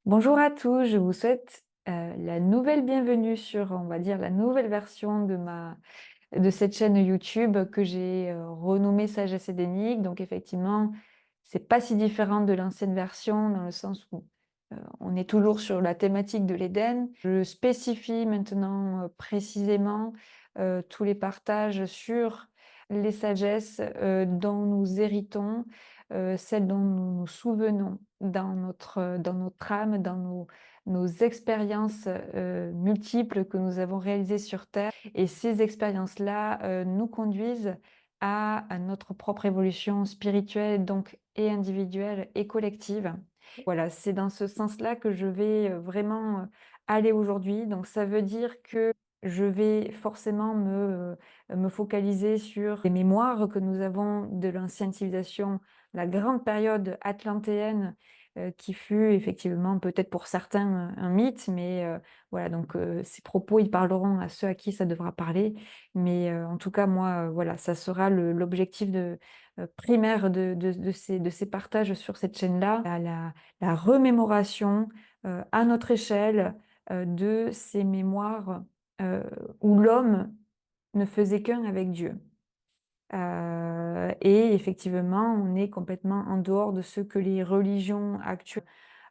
Bonjour à tous, je vous souhaite la nouvelle bienvenue sur, on va dire, la nouvelle version de cette chaîne YouTube que j'ai renommée Sagesse Édénique. Donc effectivement, c'est pas si différent de l'ancienne version dans le sens où on est toujours sur la thématique de l'Éden. Je spécifie maintenant précisément tous les partages sur les sagesses dont nous héritons, celles dont nous nous souvenons dans notre âme, dans nos expériences multiples que nous avons réalisées sur Terre. Et ces expériences-là nous conduisent à notre propre évolution spirituelle, donc et individuelle et collective. Voilà, c'est dans ce sens-là que je vais vraiment aller aujourd'hui. Donc ça veut dire que je vais forcément me focaliser sur les mémoires que nous avons de l'ancienne civilisation, la grande période atlantéenne, qui fut effectivement peut-être pour certains un mythe, mais voilà, donc ces propos, ils parleront à ceux à qui ça devra parler. Mais en tout cas, moi, voilà, ça sera l'objectif primaire de ces partages sur cette chaîne-là, la remémoration à notre échelle de ces mémoires heu, où l'homme ne faisait qu'un avec Dieu. Et effectivement, on est complètement en dehors de ce que les religions actuelles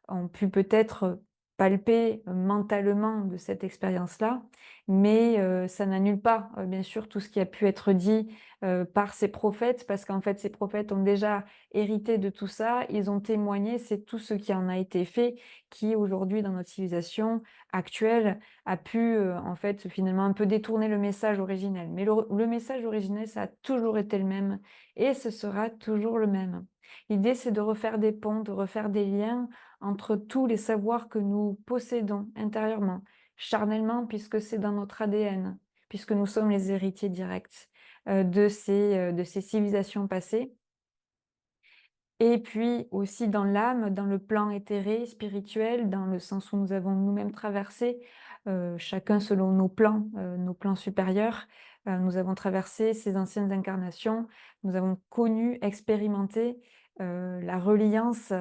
ont pu peut-être palper mentalement de cette expérience-là, mais ça n'annule pas, bien sûr, tout ce qui a pu être dit, par ces prophètes, parce qu'en fait, ces prophètes ont déjà hérité de tout ça, ils ont témoigné, c'est tout ce qui en a été fait qui, aujourd'hui, dans notre civilisation actuelle, a pu, en fait, finalement un peu détourner le message originel. Mais le message originel, ça a toujours été le même et ce sera toujours le même. L'idée, c'est de refaire des ponts, de refaire des liens entre tous les savoirs que nous possédons intérieurement, charnellement, puisque c'est dans notre ADN, puisque nous sommes les héritiers directs de ces civilisations passées. Et puis aussi dans l'âme, dans le plan éthéré, spirituel, dans le sens où nous avons nous-mêmes traversé, chacun selon nos plans supérieurs, nous avons traversé ces anciennes incarnations, nous avons connu, expérimenté, la reliance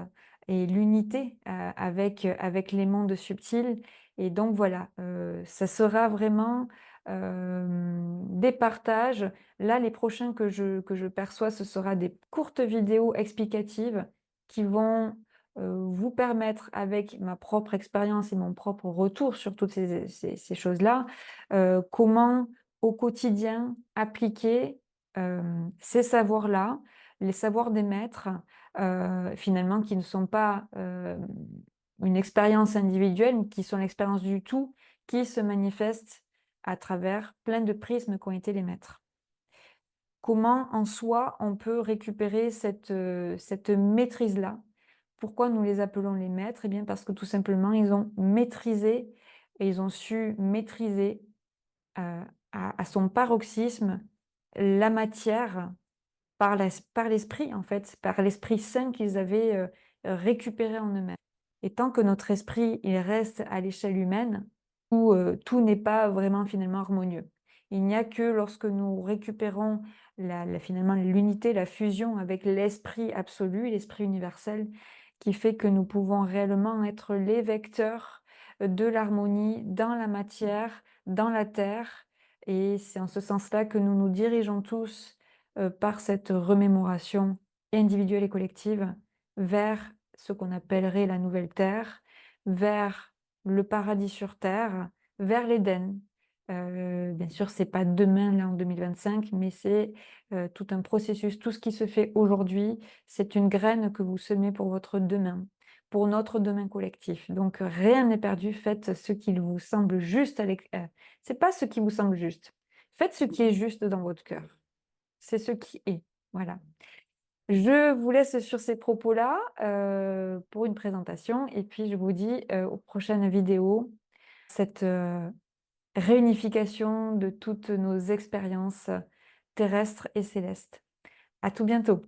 et l'unité, avec les mondes subtils. Et donc voilà, ça sera vraiment, des partages. Là, les prochains que je perçois, ce sera des courtes vidéos explicatives qui vont, vous permettre, avec ma propre expérience et mon propre retour sur toutes ces choses-là, comment au quotidien appliquer, ces savoirs-là, les savoirs des maîtres, finalement qui ne sont pas, une expérience individuelle, mais qui sont l'expérience du tout, qui se manifeste à travers plein de prismes qu'ont été les maîtres. Comment en soi on peut récupérer cette maîtrise-là? Pourquoi nous les appelons les maîtres? Eh bien parce que tout simplement ils ont maîtrisé et ils ont su maîtriser, à son paroxysme la matière par l'esprit en fait, par l'Esprit Saint qu'ils avaient, récupéré en eux-mêmes. Et tant que notre esprit, il reste à l'échelle humaine, tout n'est pas vraiment finalement harmonieux. Il n'y a que lorsque nous récupérons finalement l'unité, la fusion avec l'esprit absolu, l'esprit universel, qui fait que nous pouvons réellement être les vecteurs de l'harmonie dans la matière, dans la terre. Et c'est en ce sens-là que nous nous dirigeons tous, par cette remémoration individuelle et collective, vers ce qu'on appellerait la nouvelle terre, vers le paradis sur terre, vers l'Éden. Bien sûr, c'est pas demain, là, en 2025, mais c'est, tout un processus. Tout ce qui se fait aujourd'hui, c'est une graine que vous semez pour votre demain, pour notre demain collectif. Donc rien n'est perdu, faites ce qu'il vous semble juste c'est pas ce qui vous semble juste. Faites ce qui est juste dans votre cœur. C'est ce qui est, voilà. Je vous laisse sur ces propos-là, pour une présentation et puis je vous dis, aux prochaines vidéos. Cette, réunification de toutes nos expériences terrestres et célestes. À tout bientôt.